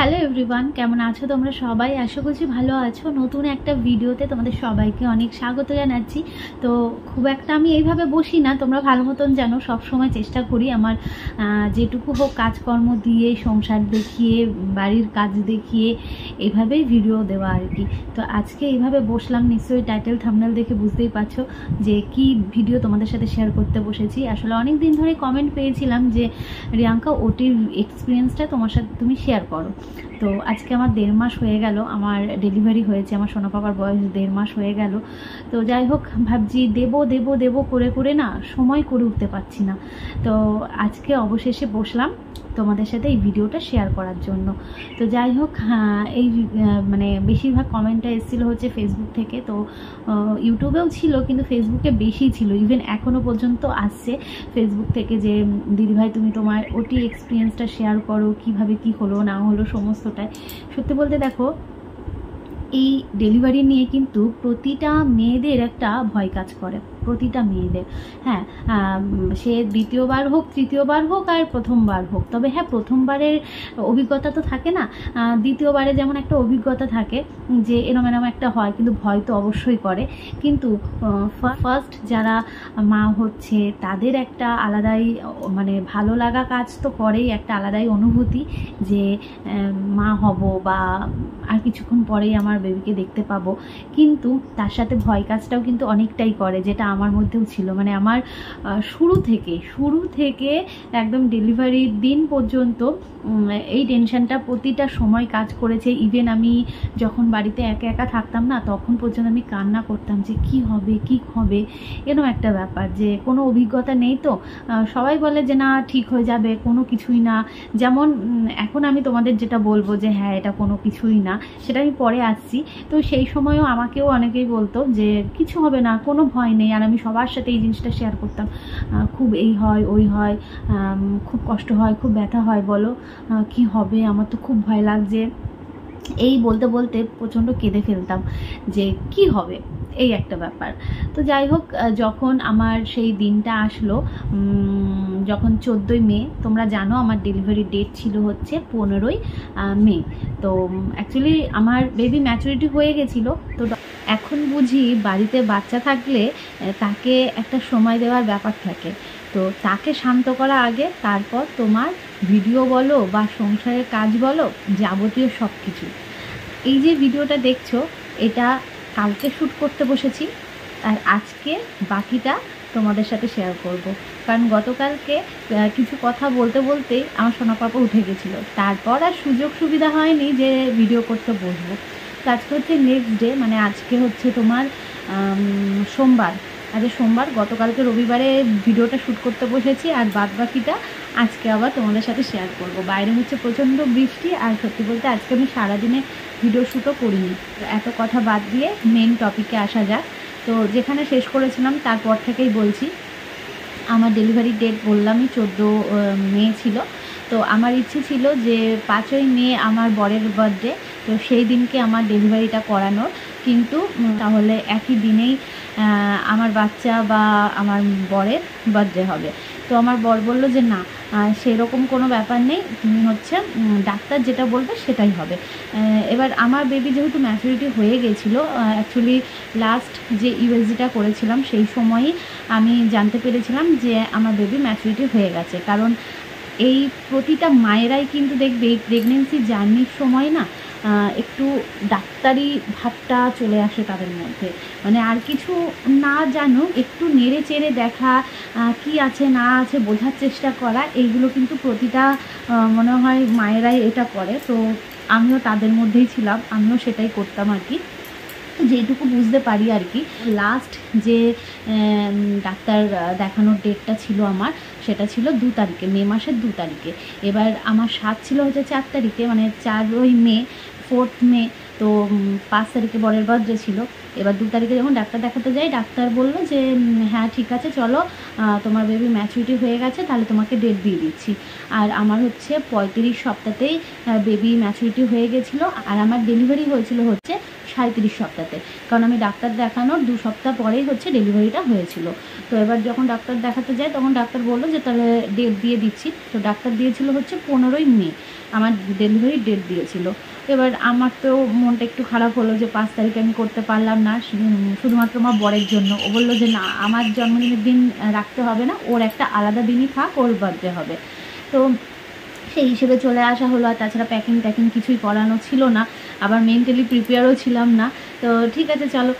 Hello everyone, কেমন আছো তোমরা সবাই? আশা করছি ভালো আছো। নতুন একটা ভিডিওতে তোমাদের সবাইকে অনেক স্বাগত জানাচ্ছি। তো খুব একটা আমি এইভাবে বসি না, তোমরা ভালো মতন জানো। সবসময় চেষ্টা করি আমার যেটুকু হোক কাজকর্ম দিয়ে, সংসার দেখিয়ে, বাড়ির কাজ দেখিয়ে এইভাবেই ভিডিও দেওয়া আর কি। তো আজকে এইভাবে বসলাম, নিশ্চয়ই টাইটেল থাম্বনেল দেখে বুঝতেই পারছো যে কি ভিডিও তোমাদের সাথে শেয়ার করতে বসেছি। আসলে অনেক দিন ধরে কমেন্ট পেয়েছিলাম যে রিয়াঙ্কা ওটির এক্সপিরিয়েন্সটা তোমার সাথে তুমি শেয়ার করো। তো আজকে আমার 1.5 মাস হয়ে গেল আমার ডেলিভারি হয়েছে, আমার সোনা পাপার বয়স 1.5 মাস হয়ে গেল। তো যাই হোক, ভাবছি দেব করে করে না সময় করে উঠতে পারছি না। তো আজকে অবশেষে বসলাম তোমাদের সাথে এই ভিডিওটা শেয়ার করার জন্য। তো যাই হোক, এই মানে বেশিরভাগ কমেন্টটা এসেছিলো হচ্ছে ফেসবুক থেকে। তো ইউটিউবেও ছিল, কিন্তু ফেসবুকে বেশি ছিল। ইভেন এখনও পর্যন্ত আসছে ফেসবুক থেকে যে দিদিভাই তুমি তোমার ওটি এক্সপিরিয়েন্সটা শেয়ার করো, কিভাবে কি হলো না হলো সমস্তটাই। সত্যি বলতে দেখো, এই ডেলিভারি নিয়ে কিন্তু প্রতিটা মেয়েদের একটা ভয় কাজ করে, প্রতিটা মেয়েদের। হ্যাঁ, সে দ্বিতীয়বার হোক, তৃতীয়বার হোক, আর প্রথমবার হোক। তবে হ্যাঁ, প্রথমবারের অভিজ্ঞতা তো থাকে না, দ্বিতীয়বারে যেমন একটা অভিজ্ঞতা থাকে যে এরম একটা হয়, কিন্তু ভয় তো অবশ্যই করে। কিন্তু ফার্স্ট যারা মা হচ্ছে তাদের একটা আলাদাই মানে ভালো লাগা কাজ তো করেই, একটা আলাদাই অনুভূতি যে মা হব বা আর কিছুক্ষণ পরেই আমার বেবিকে দেখতে পাবো। কিন্তু তার সাথে ভয় কাজটাও কিন্তু অনেকটাই করে, যেটা আমার মধ্যেও ছিল। মানে আমার শুরু থেকে একদম ডেলিভারির দিন পর্যন্ত এই টেনশনটা প্রতিটা সময় কাজ করেছে। ইভেন আমি যখন বাড়িতে একা একা থাকতাম না, তখন পর্যন্ত আমি কান্না করতাম যে কি হবে এরকম একটা ব্যাপার, যে কোনো অভিজ্ঞতা নেই। তো সবাই বলে যে না ঠিক হয়ে যাবে, কোনো কিছুই না। যেমন এখন আমি তোমাদের যেটা বলবো যে হ্যাঁ এটা কোনো কিছুই না, সেটা আমি পরে আসছি। তো সেই সময়ও আমাকেও অনেকেই বলতো যে কিছু হবে না, কোনো ভয় নেই। আর আমি সবার সাথে এই জিনিসটা শেয়ার করতাম, খুব এই হয় ওই হয়, খুব কষ্ট হয়, খুব ব্যথা হয়, বলো কি হবে, আমার তো খুব ভয় লাগছে। এই বলতে বলতে প্রচণ্ড কেঁদে ফেলতাম যে কি হবে, এই একটা ব্যাপার। তো যাই হোক, যখন আমার সেই দিনটা আসলো, যখন 14ই মে, তোমরা জানো আমার ডেলিভারি ডেট ছিল হচ্ছে 15ই মে। তো অ্যাকচুয়ালি আমার বেবি ম্যাচুরিটি হয়ে গেছিলো। তো এখন বুঝি বাড়িতে বাচ্চা থাকলে তাকে একটা সময় দেওয়ার ব্যাপার থাকে। তো তাকে শান্ত করা আগে, তারপর তোমার ভিডিও বলো বা সংসারের কাজ বলো, যাবতীয় সব কিছু। এই যে ভিডিওটা দেখছো, এটা কালকে শ্যুট করতে বসেছি, আর আজকে বাকিটা তোমাদের সাথে শেয়ার করব। কারণ গতকালকে কিছু কথা বলতে বলতেই আমার সোনা পাপা উঠে গেছিলো, তারপর আর সুযোগ সুবিধা হয়নি যে ভিডিও করতে বসবো। তো আজকে হচ্ছে নেক্সট ডে, মানে আজকে হচ্ছে তোমার সোমবার। আজকে সোমবার, গতকালকে রবিবারে ভিডিওটা শ্যুট করতে বসেছি, আর বাদ বাকিটা আজকে আবার তোমাদের সাথে শেয়ার করব। বাইরে হচ্ছে প্রচণ্ড বৃষ্টি, আর সত্যি বলতে আজকে আমি সারাদিনে ভিডিও শ্যুটও করিনি। এত কথা বাদ দিয়ে মেন টপিকে আসা যাক। তো যেখানে শেষ করেছিলাম তারপর থেকেই বলছি। আমার ডেলিভারি ডেট বললামই 14 মে ছিল। তো আমার ইচ্ছে ছিল যে 5ই মে আমার বরের বার্থডে, তো সেই দিনকে আমার ডেলিভারিটা করানোর। কিন্তু তাহলে একই দিনেই আমার বাচ্চা বা আমার বরের বার্থডে হবে। তো আমার বর বলল যে না, সেরকম কোনো ব্যাপার নেই, তুমি হচ্ছে ডাক্তার যেটা বলবে সেটাই হবে। এবার আমার বেবি যেহেতু ম্যাচুরিটি হয়ে গেছিলো, অ্যাকচুয়ালি লাস্ট যে ইউএসজিটা করেছিলাম সেই সময়ই আমি জানতে পেরেছিলাম যে আমার বেবি ম্যাচুরিটি হয়ে গেছে। কারণ এই প্রতিটা মায়েরাই কিন্তু দেখবে এই প্রেগনেন্সি জার্নির সময় না একটু ডাক্তারি ভাবটা চলে আসে তাদের মধ্যে। মানে আর কিছু না জানো, একটু নেড়ে চেড়ে দেখা, কি আছে না আছে বোঝার চেষ্টা করা, এইগুলো কিন্তু প্রতিটা মনে হয় মায়েরাই এটা করে। তো আমিও তাদের মধ্যেই ছিলাম, আমিও সেটাই করতাম আর কি, যেটুকু বুঝতে পারি আর কি। লাস্ট যে ডাক্তার দেখানোর ডেটটা ছিল আমার, সেটা ছিল 2 তারিখে, মে মাসের 2 তারিখে। এবার আমার সাত ছিল হচ্ছে 4 তারিখে, মানে 4ই মে, 4th মে। তো 5 তারিখে বরের বার্থডে ছিল। এবার 2 তারিখে যখন ডাক্তার দেখাতে যাই, ডাক্তার বললো যে হ্যাঁ ঠিক আছে চলো, তোমার বেবি ম্যাচুরিটি হয়ে গেছে, তাহলে তোমাকে ডেট দিয়ে দিচ্ছি। আর আমার হচ্ছে 35 সপ্তাহতেই বেবি ম্যাচুরিটি হয়ে গেছিলো, আর আমার ডেলিভারি হয়েছিল হচ্ছে 37 সপ্তাহতে, কারণ আমি ডাক্তার দেখানোর 2 সপ্তাহ পরেই হচ্ছে ডেলিভারিটা হয়েছিল। তো এবার যখন ডাক্তার দেখাতে যাই তখন ডাক্তার বললো যে তাহলে ডেট দিয়ে দিচ্ছি। তো ডাক্তার দিয়েছিল হচ্ছে 15ই মে আমার ডেলিভারির ডেট দিয়েছিল। এবার আমার তো মনটা একটু খারাপ হলো যে 5 তারিখে আমি করতে পারলাম না, শুধুমাত্র আমার বরের জন্য। ও বললো যে না, আমার জন্মদিনের দিন রাখতে হবে না, ওর একটা আলাদা দিনই থাক, ওর বার্থডে হবে। তো সেই হিসেবে চলে আসা হলো। আর তাছাড়া প্যাকিং ট্যাকিং কিছুই করানো ছিল না, আবার মেন্টালি প্রিপেয়ারও ছিলাম না। তো ঠিক আছে চলো,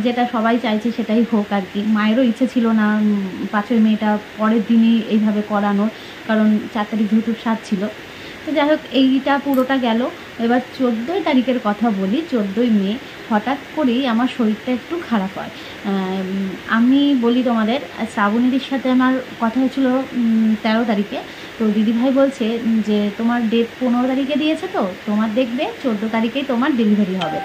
যেটা সবাই চাইছে সেটাই হোক আর কি। মায়েরও ইচ্ছে ছিল না 5ই মেটা পরের দিনই এইভাবে করানোর, কারণ 4 তারিখ যেহেতু 7 ছিল। তো যাই হোক, এইটা পুরোটা গেল। এবার 14 তারিখের কথা বলি। 14ই মে হঠাৎ করেই আমার শরীরটা একটু খারাপ হয়। আমি বলি তোমাদের, শ্রাবণীদির সাথে আমার কথা হয়েছিল 13 তারিখে। তো দিদিভাই বলছে যে তোমার ডেট 15 তারিখে দিয়েছে, তো তোমার দেখবে 14 তারিখেই তোমার ডেলিভারি হবে।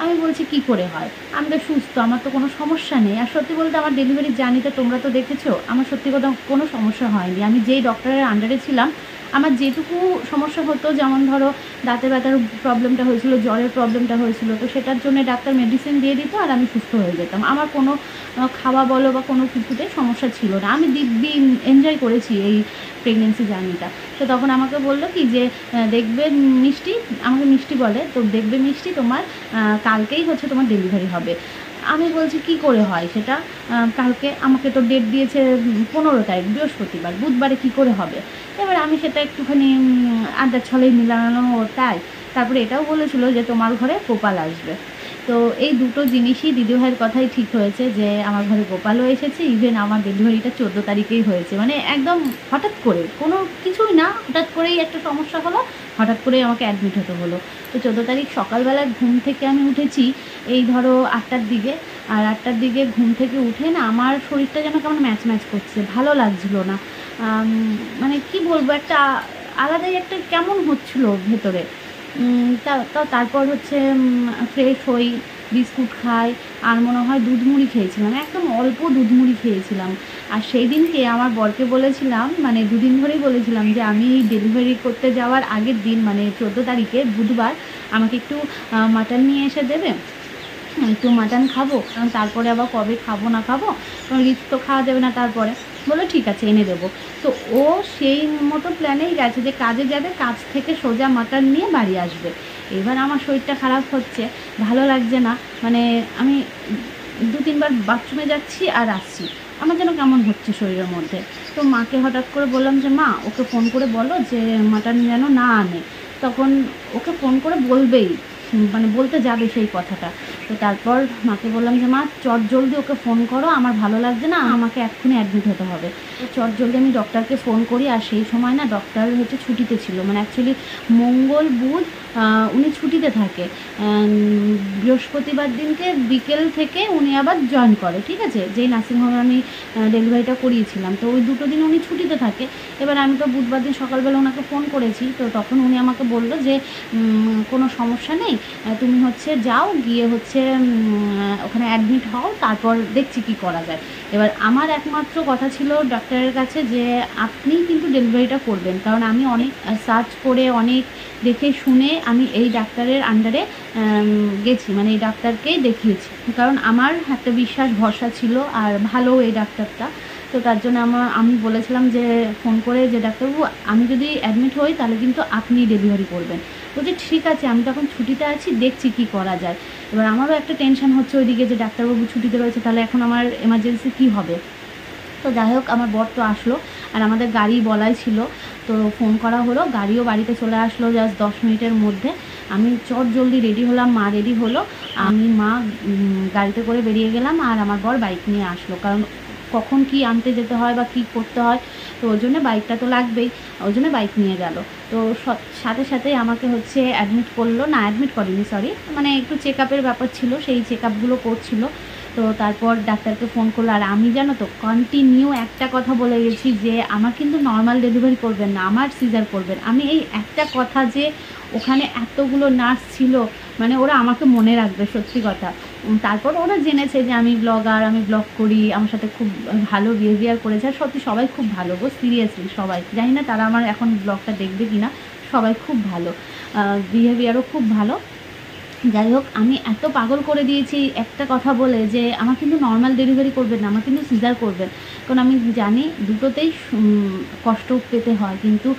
আমি বলছি কি করে হয়, আমি তো সুস্থ, আমার তো কোনো সমস্যা নেই। আর সত্যি বলতে আমার ডেলিভারি জানি তো, তোমরা তো দেখেছো, আমার সত্যি কথা কোনো সমস্যা হয়নি। আমি যেই ডক্টরের আন্ডারে ছিলাম, আমার যেটুকু সমস্যা হতো, যেমন ধরো দাঁতে ব্যথার প্রবলেমটা হয়েছিল, জ্বরের প্রবলেমটা হয়েছিল, তো সেটার জন্য ডাক্তার মেডিসিন দিয়ে দিত আর আমি সুস্থ হয়ে যেতাম। আমার কোনো খাওয়া বলো বা কোনো কিছুতে সমস্যা ছিল না। আমি দিব্যি এনজয় করেছি এই প্রেগনেন্সি জার্নিটা। তো তখন আমাকে বললো কি যে দেখবে মিষ্টি, আমাকে মিষ্টি বলে, তো দেখবে মিষ্টি তোমার কালকেই হচ্ছে তোমার ডেলিভারি হবে। আমি বলছি কি করে হয় সেটা, কালকে আমাকে তো ডেট দিয়েছে 15 তারিখ বৃহস্পতিবার, বুধবারে কি করে হবে। এবার আমি সেটা একটুখানি আড্ডার ছলেই মিলানো, তাই তারপরে এটাও বলেছিল যে তোমার ঘরে গোপাল আসবে। তো এই দুটো জিনিসই দিদিভাইয়ের কথাই ঠিক হয়েছে, যে আমার ঘরে গোপালও এসেছে, ইভেন আমার ডেলিভারিটা 14 তারিখেই হয়েছে। মানে একদম হঠাৎ করে, কোনো কিছুই না, হঠাৎ করেই একটা সমস্যা হলো, হঠাৎ করেই আমাকে অ্যাডমিট হতে হলো। তো 14 তারিখ সকালবেলা ঘুম থেকে আমি উঠেছি এই ধরো 8টার দিকে। আর 8টার দিকে ঘুম থেকে উঠে না আমার শরীরটা যেন কেমন ম্যাচ ম্যাচ করছে, ভালো লাগছিল না। মানে কি বলবো, একটা আলাদাই একটা কেমন হচ্ছিল ভেতরে। তারপর হচ্ছে ফ্রেশ হই, বিস্কুট খাই, আর মনে হয় দুধ মুড়ি খেয়েছিলাম, একদম অল্প দুধ মুড়ি খেয়েছিলাম। আর সেই দিনকে আমার বরকে বলেছিলাম, মানে দুদিন ধরেই বলেছিলাম যে আমি ডেলিভারি করতে যাওয়ার আগের দিন, মানে 14 তারিখে বুধবার, আমাকে একটু মাটন নিয়ে এসে দেবে, একটু মাটন খাবো, তারপরে আবার কবে খাবো না খাবো, রিচ তো খাওয়া যাবে না। তারপরে বললো ঠিক আছে এনে দেবো। তো ও সেই মতো প্ল্যানেই গেছে যে কাজে যাবে, কাজ থেকে সোজা মাটন নিয়ে বাড়ি আসবে। এবার আমার শরীরটা খারাপ হচ্ছে, ভালো লাগছে না, মানে আমি 2-3বার বাথরুমে যাচ্ছি আর আসছি, আমার যেন কেমন হচ্ছে শরীরের মধ্যে। তো মাকে হঠাৎ করে বললাম যে মা, ওকে ফোন করে বলো যে মাটন যেন না আনে। তখন ওকে ফোন করে বলবেই, মানে বলতে যাবে সেই কথাটা। তো তারপর মাকে বললাম যে মা চট জলদি ওকে ফোন করো, আমার ভালো লাগছে না, আমাকে এক্ষুনি অ্যাডমিট হতে হবে। তো চট জলদি আমি ডক্টরকে ফোন করি। আর সেই সময় না ডক্টর হচ্ছে ছুটিতে ছিল, মানে অ্যাকচুয়ালি মঙ্গল বুধ উনি ছুটিতে থাকে, বৃহস্পতিবার দিনকে বিকেল থেকে উনি আবার জয়েন করে, ঠিক আছে, যেই নার্সিংহোমে আমি ডেলিভারিটা করিয়েছিলাম। তো ওই 2 দিন উনি ছুটিতে থাকে। এবার আমি তো বুধবার দিন সকালবেলা ওনাকে ফোন করেছি, তো তখন উনি আমাকে বললো যে কোনো সমস্যা নেই, তুমি হচ্ছে যাও, গিয়ে হচ্ছে ওখানে অ্যাডমিট হও, তারপর দেখছি কি করা যায়। এবার আমার একমাত্র কথা ছিল ডাক্তারের কাছে যে আপনি কিন্তু ডেলিভারিটা করবেন, কারণ আমি অনেক সার্চ করে, অনেক দেখে শুনে আমি এই ডাক্তারের আন্ডারে গেছি, মানে এই ডাক্তারকেই দেখিয়েছি, কারণ আমার একটা বিশ্বাস ভরসা ছিল, আর ভালো এই ডাক্তারটা। তো তার জন্য আমি বলেছিলাম যে ফোন করে যে ডাক্তারবাবু আমি যদি অ্যাডমিট হই তাহলে কিন্তু আপনি ডেলিভারি করবেন। বলছে ঠিক আছে, আমি তখন ছুটিতে আছি, দেখছি কি করা যায়। এবার আমারও একটা টেনশন হচ্ছে ওইদিকে যে ডাক্তারবাবু ছুটিতে রয়েছে, তাহলে এখন আমার এমার্জেন্সি কী হবে। তো যাই হোক, আমার বর তো আসলো, আর আমাদের গাড়ি বলাই ছিল, তো ফোন করা হলো, গাড়িও বাড়িতে চলে আসলো জাস্ট 10 মিনিটের মধ্যে। আমি চট জলদি রেডি হলাম, মা রেডি হলো, আমি মা গাড়িতে করে বেরিয়ে গেলাম, আর আমার বর বাইক নিয়ে আসলো, কারণ কখন কি আনতে যেতে হয় বা কি করতে হয়, তো ওই জন্য বাইকটা তো লাগবেই, ওই জন্য বাইক নিয়ে গেল। তো সাথে সাথেই আমাকে হচ্ছে অ্যাডমিট করলো, না অ্যাডমিট করেনি সরি, মানে একটু চেক আপের ব্যাপার ছিল, সেই চেক আপগুলো করছিল। তো তারপর ডাক্তারকে ফোন করলো, আর আমি জানো তো কন্টিনিউ একটা কথা বলে গেছি যে আমার কিন্তু নর্মাল ডেলিভারি করবেন না, আমার সিজার করবেন। আমি এই একটা কথা, যে ওখানে এতগুলো নার্স ছিল, মানে ওরা আমাকে মনে রাখবে, সত্যি কথা। তারপর ওরা জেনেছে যে আমি ব্লগার, আমি ব্লগ করি, আমার সাথে খুব ভালো বিহেভিয়ার করেছে। আর সত্যি সবাই খুব ভালো গো, সিরিয়াসলি সবাই, জানি না তারা আমার এখন ব্লগটা দেখবে কিনা, সবাই খুব ভালো, বিহেভিয়ারও খুব ভালো। যাই হোক, আমি এত পাগল করে দিয়েছি একটা কথা বলে যে আমার কিন্তু নর্মাল ডেলিভারি করবেন না, আমার কিন্তু সিজার করবেন। কারণ আমি জানি দুটোতেই কষ্ট পেতে হয়, কিন্তু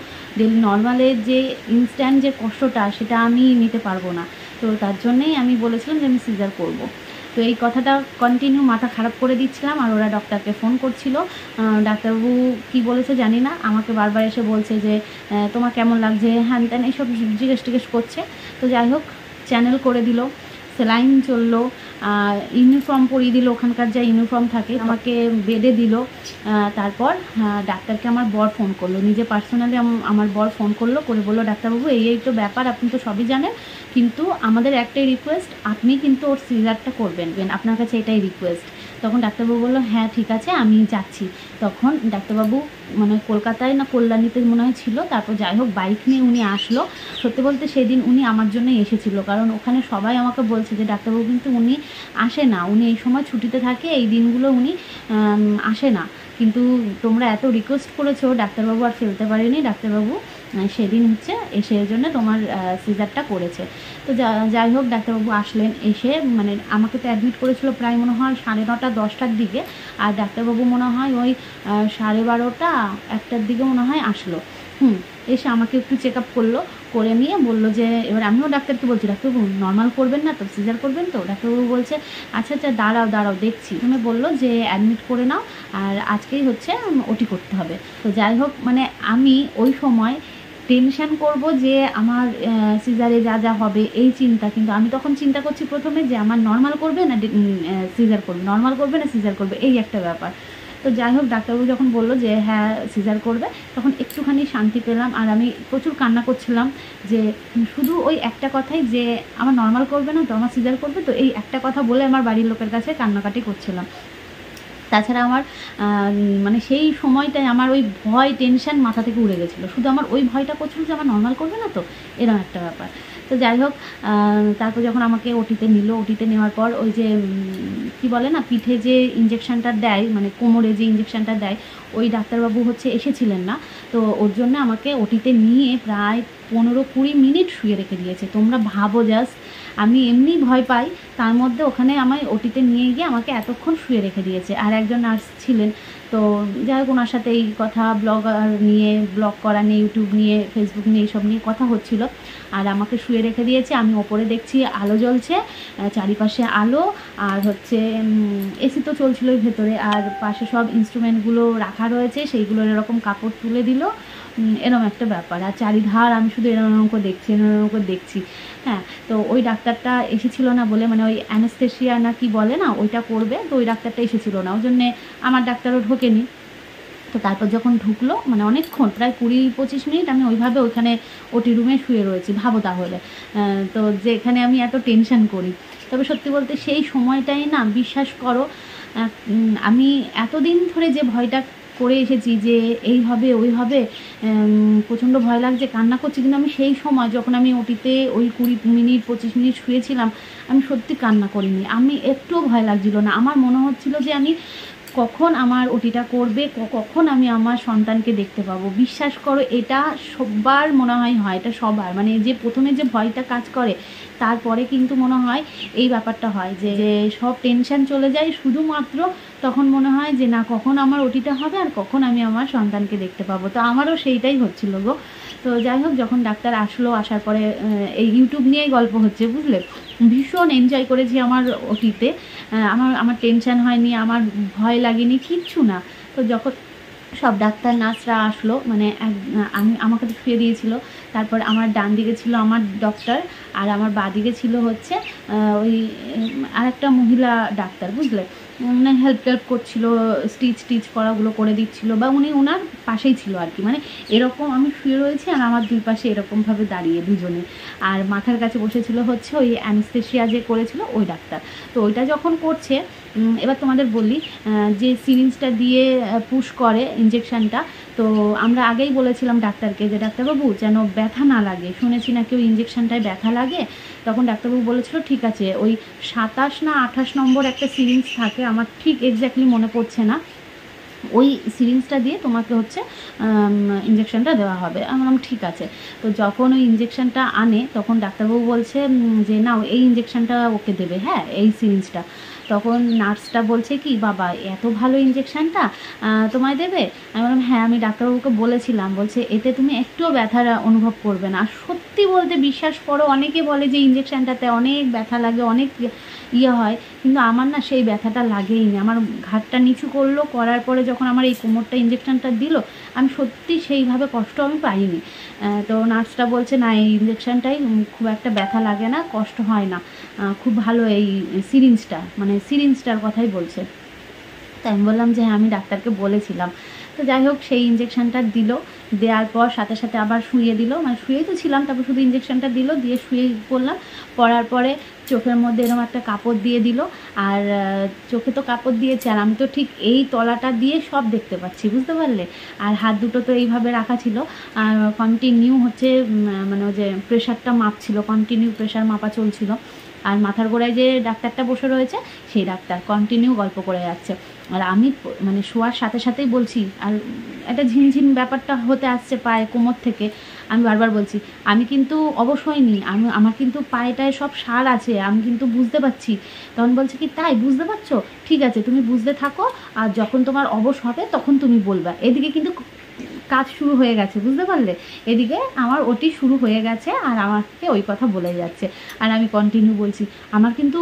নর্মালের যে ইনস্ট্যান্ট যে কষ্টটা সেটা আমি নিতে পারবো না। তো তার জন্যেই আমি বলেছিলাম যে আমি সিজার করব। তো এই কথাটা কন্টিনিউ মাথা খারাপ করে দিচ্ছিলাম, আর ওরা ডক্টরকে ফোন করছিল। ডাক্তারবাবু কী বলেছে জানি না, আমাকে বারবার এসে বলছে যে তোমার কেমন লাগছে, হ্যান ত্যান এইসব জিজ্ঞেস করছে। তো যাই হোক, চ্যানেল করে দিল, সেলাইন চললো, ইউনিফর্ম পরিয়ে দিল, ওখানকার যা ইউনিফর্ম থাকে, আমাকে বেডে দিল। তারপর ডাক্তারকে আমার বর ফোন করলো, নিজে পার্সোনালি আমার বর ফোন করলো, করে বললো ডাক্তারবাবু এই তো ব্যাপার, আপনি তো সবই জানেন, কিন্তু আমাদের একটাই রিকোয়েস্ট, আপনি কিন্তু ওর সিজারটা করবেন, আপনার কাছে এটাই রিকোয়েস্ট। তখন ডাক্তারবাবু বললো হ্যাঁ ঠিক আছে, আমি যাচ্ছি। তখন ডাক্তারবাবু মানে কলকাতায় না কল্যাণীতে মনে হয় ছিল। তারপর যাই হোক, বাইক নিয়ে উনি আসলো। সত্যি বলতে সেদিন উনি আমার জন্যই এসেছিল, কারণ ওখানে সবাই আমাকে বলছে যে ডাক্তারবাবু কিন্তু উনি আসে না, উনি এই সময় ছুটিতে থাকে, এই দিনগুলো উনি আসে না, কিন্তু তোমরা এত রিকোয়েস্ট করেছো, ডাক্তারবাবু আর ফেলতে পারেনি, ডাক্তারবাবু সেদিন হচ্ছে এসে এর জন্য তোমার সিজারটা করেছে। তো যাই হোক, ডাক্তারবাবু আসলেন, এসে মানে আমাকে তো অ্যাডমিট করেছিল প্রায় মনে হয় 9:30 10টার দিকে, আর ডাক্তারবাবু মনে হয় ওই 12:30 1টার দিকে মনে হয় আসলো। এসে আমাকে একটু চেক আপ করলো, করে নিয়ে বললো যে, এবার আমিও ডাক্তারকে বলছি ডাক্তারবাবু নর্মাল করবেন না তো, সিজার করবেন তো? ডাক্তারবাবু বলছে আচ্ছা আচ্ছা দাঁড়াও দেখছি। তুমি বললো যে অ্যাডমিট করে নাও, আর আজকেই হচ্ছে ওটি করতে হবে। তো যাই হোক, মানে আমি ওই সময় টেনশান করব যে আমার সিজারে যা যা হবে এই চিন্তা, কিন্তু আমি তখন চিন্তা করছি প্রথমে যে আমার নর্মাল করবে না সিজার করবে, নর্মাল করবে না সিজার করবে, এই একটা ব্যাপার। তো যাই হোক, ডাক্তারবাবু যখন বললো যে হ্যাঁ সিজার করবে, তখন একটুখানি শান্তি পেলাম। আর আমি প্রচুর কান্না করছিলাম যে শুধু ওই একটা কথাই যে আমার নর্মাল করবে না তো, আমার সিজার করবে তো, এই একটা কথা বলে আমার বাড়ির লোকের কাছে কান্নাকাটি করছিলাম। তাছাড়া আমার মানে সেই সময়টায় আমার ওই ভয় টেনশান মাথা থেকে উড়ে গেছিলো, শুধু আমার ওই ভয়টা করছিল যে আমার নর্মাল করবে না তো, এরকম একটা ব্যাপার। তো যাই হোক, তারপর যখন আমাকে ওটিতে নিল, ওটিতে নেওয়ার পর ওই যে কি বলে না, পিঠে যে ইঞ্জেকশানটা দেয়, মানে কোমরে যে ইঞ্জেকশানটা দেয়, ওই ডাক্তারবাবু হচ্ছে এসেছিলেন না। তো ওর জন্য আমাকে ওটিতে নিয়ে প্রায় 15-20 মিনিট শুয়ে রেখে দিয়েছে। তোমরা ভাবো জাস্ট, আমি এমনি ভয় পাই, তার মধ্যে ওখানে আমায় ওটিতে নিয়ে গিয়ে আমাকে এতক্ষণ শুয়ে রেখে দিয়েছে। আর একজন নার্স ছিলেন, তো যাই হোক ওনার সাথে এই কথা ব্লগ করা নিয়ে, ইউটিউব নিয়ে, ফেসবুক নিয়ে, এইসব নিয়ে কথা হচ্ছিল। আর আমাকে শুয়ে রেখে দিয়েছে, আমি ওপরে দেখছি আলো জ্বলছে, চারিপাশে আলো, আর হচ্ছে এসি তো চলছিলই ভেতরে, আর পাশে সব ইনস্ট্রুমেন্টগুলো রাখা রয়েছে, সেইগুলোর এরকম কাপড় তুলে দিল, এরকম একটা ব্যাপার। আর চারিধার আমি শুধু এরকম করে দেখছি। হ্যাঁ, তো ওই ডাক্তারটা এসেছিল না বলে, মানে ওই অ্যানেস্থেশিয়া না কি বলে না, ওইটা করবে, তো ওই ডাক্তারটা এসেছিল না, ওই জন্যে আমার ডাক্তারও ঢোকেনি। তো তারপর যখন ঢুকলো, মানে অনেকক্ষণ প্রায় 20-25 মিনিট আমি ওইভাবে ওইখানে ওটি রুমে শুয়ে রয়েছি, ভাবো তাহলে। তো যে এখানে আমি এত টেনশন করি। তবে সত্যি বলতে সেই সময়টাই না, বিশ্বাস করো, আমি এতদিন ধরে যে ভয়টা করে এসেছি যে এই হবে ওই হবে, প্রচণ্ড ভয় লাগছে, কান্না করছি, কিন্তু আমি সেই সময় যখন আমি ওটিতে ওই 20-25 মিনিট শুয়েছিলাম, আমি সত্যি কান্না করিনি, আমি একটুও ভয় লাগছিল না। আমার মনে হচ্ছিল যে আমি কখন আমার ওটিটা করবে, কখন আমি আমার সন্তানকে দেখতে পাবো। বিশ্বাস করো, এটা সবার মনে হয়, এটা সবার, মানে যে প্রথমে যে ভয়টা কাজ করে, তারপরে কিন্তু মনে হয় এই ব্যাপারটা হয় যে সব টেনশন চলে যায়, শুধুমাত্র তখন মনে হয় যে না, কখন আমার ওটিটা হবে আর কখন আমি আমার সন্তানকে দেখতে পাবো। তো আমারও সেইটাই হচ্ছিল গো। তো যাই হোক, যখন ডাক্তার আসলো, আসার পরে এই ইউটিউব নিয়েই গল্প হচ্ছে, বুঝলে, ভীষণ এনজয় করেছি আমার ওটিতে। আমার টেনশন হয়নি, আমার ভয় লাগেনি, কিচ্ছু না। তো যখন সব ডাক্তার নার্সরা আসলো, মানে আমাকে তো শুয়ে দিয়েছিল, তারপর আমার ডান দিকে ছিল আমার ডক্টর, আর আমার বাঁ দিকে ছিল হচ্ছে ওই আরেকটা মহিলা ডাক্তার, বুঝলে, মানে হেল্প করছিল, স্টিচ করাগুলো করে দিচ্ছিল, বা উনি ওনার পাশেই ছিল আর কি, মানে এরকম আমি শুয়ে রয়েছি আর আমার দুই পাশে এরকমভাবে দাঁড়িয়ে দুজনে, আর মাথার কাছে বসেছিল হচ্ছে ওই অ্যানেস্থেশিয়া যে করেছিল ওই ডাক্তার। তো ওইটা যখন করছে, এবার তোমাদের বলি, যে সিরিঞ্জটা দিয়ে পুশ করে ইঞ্জেকশানটা, তো আমরা আগেই বলেছিলাম ডাক্তারকে যে ডাক্তারবাবু যেন ব্যথা না লাগে, শুনেছি না কেউ ইঞ্জেকশানটায় ব্যথা লাগে। তখন ডাক্তারবাবু বলেছিল ঠিক আছে, ওই 27 না 28 নম্বর একটা সিরিঞ্জ থাকে, আমার ঠিক এক্স্যাক্টলি মনে পড়ছে না, ওই সিরিঞ্জটা দিয়ে তোমাকে হচ্ছে ইঞ্জেকশনটা দেওয়া হবে। আমি বললাম ঠিক আছে। তো যখন ওই ইঞ্জেকশনটা আনে তখন ডাক্তারবাবু বলছে যে নাও এই ইঞ্জেকশনটা ওকে দেবে, হ্যাঁ এই সিরিঞ্জটা। তখন নার্সটা বলছে কি বাবা এত ভালো ইঞ্জেকশনটা তোমায় দেবে? আমি বললাম হ্যাঁ আমি ডাক্তারবাবুকে বলেছিলাম। বলছে এতে তুমি একটুও ব্যথা অনুভব করবে না। আর সত্যি বলতে বিশ্বাস করো, অনেকে বলে যে ইঞ্জেকশনটাতে অনেক ব্যথা লাগে, অনেক ইয়ে হয়, কিন্তু আমার না সেই ব্যথাটা লাগেই না। আমার ঘাটটা নিচু করলো, করার পরে যখন আমার এই কোমরটা ইঞ্জেকশনটা দিল আমি সত্যি সেইভাবে কষ্ট আমি পাইনি। তো নার্সটা বলছে না এই ইঞ্জেকশনটাই খুব একটা ব্যথা লাগে না, কষ্ট হয় না, খুব ভালো এই সিরিঞ্জটা, মানে সিরিঞ্জটার কথাই বলছে। তাই আমি বললাম যে হ্যাঁ আমি ডাক্তারকে বলেছিলাম। তো যাই হোক সেই ইঞ্জেকশনটা দিল, দেওয়ার পর সাথে সাথে আবার শুয়ে দিল, মানে শুয়েই তো ছিলাম, তারপর শুধু ইঞ্জেকশনটা দিল, দিয়ে শুয়ে পড়লাম। পড়ার পরে চোখের মধ্যে এরকম একটা কাপড় দিয়ে দিল। আর চোখে তো কাপড় দিয়েছে আর আমি তো ঠিক এই তলাটা দিয়ে সব দেখতে পাচ্ছি, বুঝতে পারলে। আর হাত দুটো তো এইভাবে রাখা ছিল, আর কন্টিনিউ হচ্ছে মানে ওই যে প্রেশারটা মাপছিল, কন্টিনিউ প্রেশার মাপা চলছিল। আর মাথার গোড়ায় যে ডাক্তারটা বসে রয়েছে সেই ডাক্তার কন্টিনিউ গল্প করে যাচ্ছে। আর আমি মানে শোয়ার সাথে সাথেই বলছি, আর একটা ঝিনঝিন ব্যাপারটা হতে আসছে পায়ে কোমর থেকে। আমি বারবার বলছি আমি কিন্তু অবশ্যই নি, আমার কিন্তু পায়েটায় সব সার আছে, আমি কিন্তু বুঝতে পারছি। তখন বলছে কি তাই বুঝতে পারছো, ঠিক আছে তুমি বুঝতে থাকো, আর যখন তোমার অবশ হবে তখন তুমি বলবা। এদিকে কিন্তু কাজ শুরু হয়ে গেছে, বুঝতে পারলে, এদিকে আমার ওটি শুরু হয়ে গেছে আর আমাকে ওই কথা বলে যাচ্ছে। আর আমি কন্টিনিউ বলছি আমার কিন্তু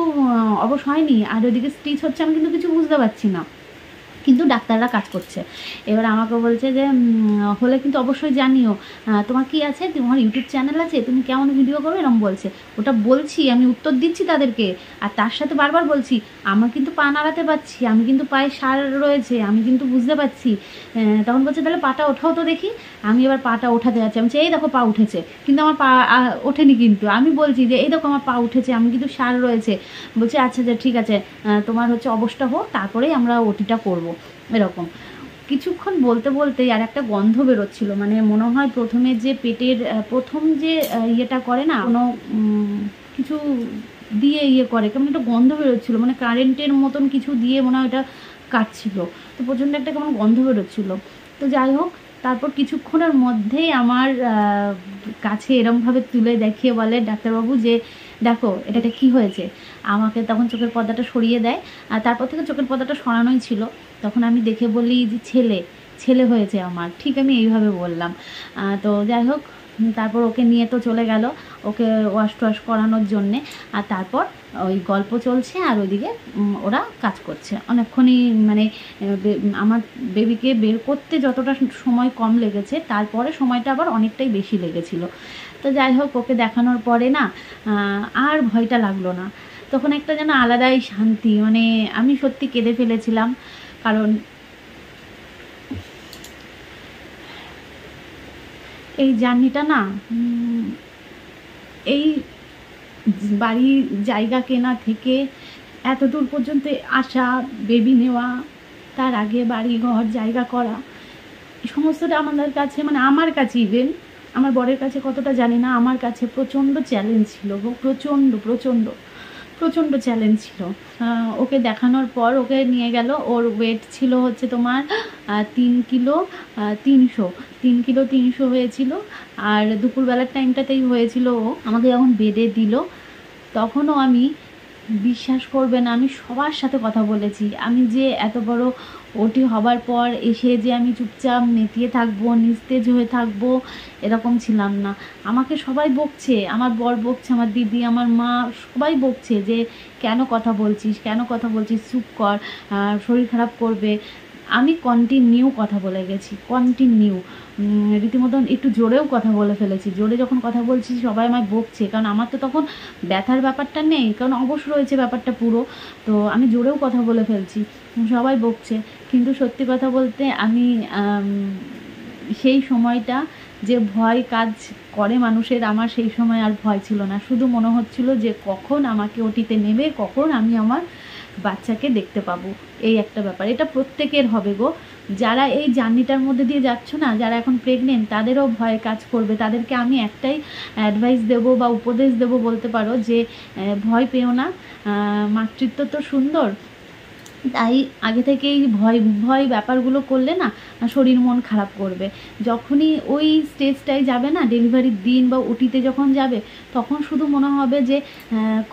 অবশ হয়নি, আর ওইদিকে স্টিচ হচ্ছে, আমি কিন্তু কিছু বুঝতে পারছি না, কিন্তু ডাক্তাররা কাজ করছে। এবার আমাকে বলছে যে হলে কিন্তু অবশ্যই জানিও, তোমার কি আছে, তোমার ইউটিউব চ্যানেল আছে, তুমি কেমন ভিডিও করো, এরকম বলছে। ওটা বলছি, আমি উত্তর দিচ্ছি তাদেরকে, আর তার সাথে বারবার বলছি আমার কিন্তু পা নাড়াতে পারছি, আমি কিন্তু পায়ে সার রয়েছে, আমি কিন্তু বুঝতে পারছি। তখন বলছে তাহলে পাটা ওঠাও তো দেখি। আমি এবার পাটা ওঠাতে যাচ্ছি, আমি এই দেখো পা উঠেছে, কিন্তু আমার পা ওঠেনি। কিন্তু আমি বলছি যে এই দেখো আমার পা উঠেছে, আমি কিন্তু সার রয়েছে। বলছে আচ্ছা আচ্ছা ঠিক আছে, তোমার হচ্ছে অবস্থা হোক তারপরেই আমরা ওটিটা করবো। এরকম কিছুক্ষণ বলতে বলতেই আর একটা গন্ধ বেরোচ্ছিল, মানে মনে হয় প্রথমে যে পেটের প্রথম যে ইয়েটা করে না কোনো কিছু দিয়ে ইয়ে করে, কেমন একটা গন্ধ বেরোচ্ছিল, মানে কারেন্টের মতন কিছু দিয়ে মনে হয় ওটা কাটছিল। তো প্রচণ্ড একটা কেমন গন্ধ বেরোচ্ছিল। তো যাই হোক তারপর কিছুক্ষণের মধ্যেই আমার কাছে এরমভাবে তুলে দেখিয়ে বলে ডাক্তারবাবু যে দেখো এটা কি হয়েছে। আমাকে তখন চোখের পর্দাটা সরিয়ে দেয়, আর তারপর থেকে চোখের পর্দাটা সরানোই ছিল। তখন আমি দেখে বলি যে ছেলে হয়েছে আমার, ঠিক আমি এইভাবে বললাম। তো যাই হোক তারপর ওকে নিয়ে তো চলে গেল ওকে ওয়াশ টোয়াশ করানোর জন্যে। আর তারপর ওই গল্প চলছে আর ওইদিকে ওরা কাজ করছে অনেকক্ষণই, মানে আমার বেবিকে বের করতে যতটা সময় কম লেগেছে তারপরে সময়টা আবার অনেকটাই বেশি লেগেছিল। তো যাই হোক ওকে দেখানোর পরে না আর ভয়টা লাগলো না, তখন একটা যেন আলাদাই শান্তি, মানে আমি সত্যি কেঁদে ফেলেছিলাম। কারণ এই জার্নিটা না, এই বাড়ি জায়গা কেনা থেকে এত দূর পর্যন্ত আসা, বেবি নেওয়া, তার আগে বাড়ি ঘর জায়গা করা, এই সমস্তটা আমাদের কাছে, মানে আমার কাছে, ইভেন আমার বরের কাছে কতটা জানি না, আমার কাছে প্রচণ্ড চ্যালেঞ্জ ছিল গো, প্রচণ্ড প্রচণ্ড প্রচণ্ড চ্যালেঞ্জ ছিল। ওকে দেখানোর পর ওকে নিয়ে গেল, ওর ওয়েট ছিল হচ্ছে তোমার 3 কিলো 300 হয়েছিল। আর দুপুরবেলার টাইমটাতেই হয়েছিল। ও আমাকে যখন বেডে দিল তখনও আমি, বিশ্বাস করবে না, আমি সবার সাথে কথা বলেছি। আমি যে এত বড় ওটি হবার পর এসে যে আমি চুপচাপ নেতিয়ে থাকবো, নিস্তেজ হয়ে থাকবো, এরকম ছিলাম না। আমাকে সবাই বকছে, আমার বর বকছে, আমার দিদি, আমার মা, সবাই বকছে যে কেন কথা বলছিস, চুপ কর, শরীর খারাপ করবে। আমি কন্টিনিউ কথা বলে গেছি, কন্টিনিউ রীতিমতন একটু জোরেও কথা বলে ফেলেছি। জোরে যখন কথা বলছি সবাই আমায় বকছে, কারণ আমার তো তখন ব্যথার ব্যাপারটা নেই, কারণ অবশ্য রয়েছে ব্যাপারটা পুরো। তো আমি জোরেও কথা বলে ফেলছি, সবাই বকছে। কিন্তু সত্যি কথা বলতে আমি সেই সময়টা যে ভয় কাজ করে মানুষের, আমার সেই সময় আর ভয় ছিল না। শুধু মনে হচ্ছিল যে কখন আমাকে ওটিতে নেবে, কখন আমি আমার বাচ্চাকে দেখতে পাবো। এই একটা ব্যাপার, এটা প্রত্যেকের হবে গো। যারা এই জার্নিটার মধ্যে দিয়ে যাচ্ছ না, যারা এখন প্রেগনেন্ট, তাদেরও ভয় কাজ করবে। তাদেরকে আমি একটাই অ্যাডভাইস দেবো বা উপদেশ দেবো বলতে পারো, যে ভয় পেও না। মাতৃত্ব তো সুন্দর, তাই আগে থেকেই ভয় ভয় ব্যাপারগুলো করলে না শরীর মন খারাপ করবে। যখনই ওই স্টেজটায় যাবে না, ডেলিভারির দিন বা ওটিতে যখন যাবে, তখন শুধু মনে হবে যে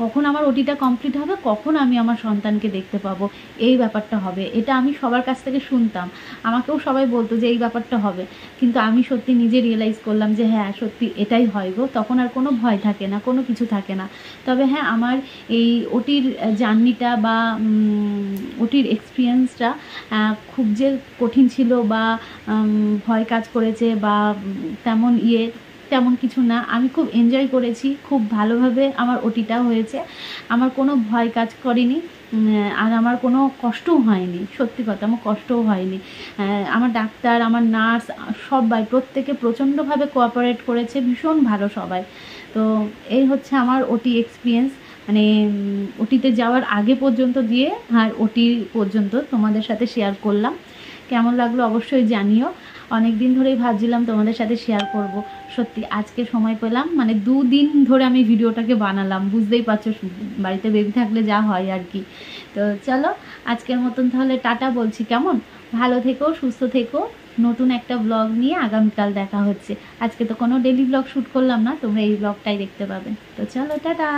কখন আমার ওটিটা কমপ্লিট হবে, কখন আমি আমার সন্তানকে দেখতে পাবো, এই ব্যাপারটা হবে। এটা আমি সবার কাছ থেকে শুনতাম, আমাকেও সবাই বলতো যে এই ব্যাপারটা হবে, কিন্তু আমি সত্যি নিজে রিয়েলাইজ করলাম যে হ্যাঁ সত্যি এটাই হয় গো। তখন আর কোনো ভয় থাকে না, কোনো কিছু থাকে না। তবে হ্যাঁ, আমার এই ওটির জার্নিটা বা ওটির এক্সপিরিয়েন্সটা খুব যে কঠিন ছিল বা ভয় কাজ করেছে বা তেমন কিছু না। আমি খুব এনজয় করেছি, খুব ভালোভাবে আমার ওটিটা হয়েছে, আমার কোনো ভয় কাজ করেনি, আর আমার কোনো কষ্টও হয়নি। সত্যি কথা, আমার কষ্টও হয়নি। আমার ডাক্তার, আমার নার্স, সবাই প্রত্যেকে প্রচণ্ডভাবে কোঅপারেট করেছে, ভীষণ ভালো সবাই। তো এই হচ্ছে আমার ওটি এক্সপিরিয়েন্স, মানে ওটিতে যাওয়ার আগে পর্যন্ত দিয়ে আর ওটি পর্যন্ত তোমাদের সাথে শেয়ার করলাম। কেমন লাগলো অবশ্যই জানিও। অনেক দিন ধরেই ভাবছিলাম তোমাদের সাথে শেয়ার করব, সত্যি আজকে সময় পেলাম। মানে 2 দিন ধরে আমি ভিডিওটাকে বানালাম, বুঝতেই পারছো বাড়িতে বেবি থাকলে যা হয় আর কি। তো চলো আজকের মতন তাহলে টাটা বলছি, কেমন? ভালো থেকো, সুস্থ থেকো। নতুন একটা ব্লগ নিয়ে আগামীকাল দেখা হচ্ছে। আজকে তো কোনো ডেলি ব্লগ শ্যুট করলাম না, তোমরা এই ব্লগটাই দেখতে পাবে। তো চলো টাটা।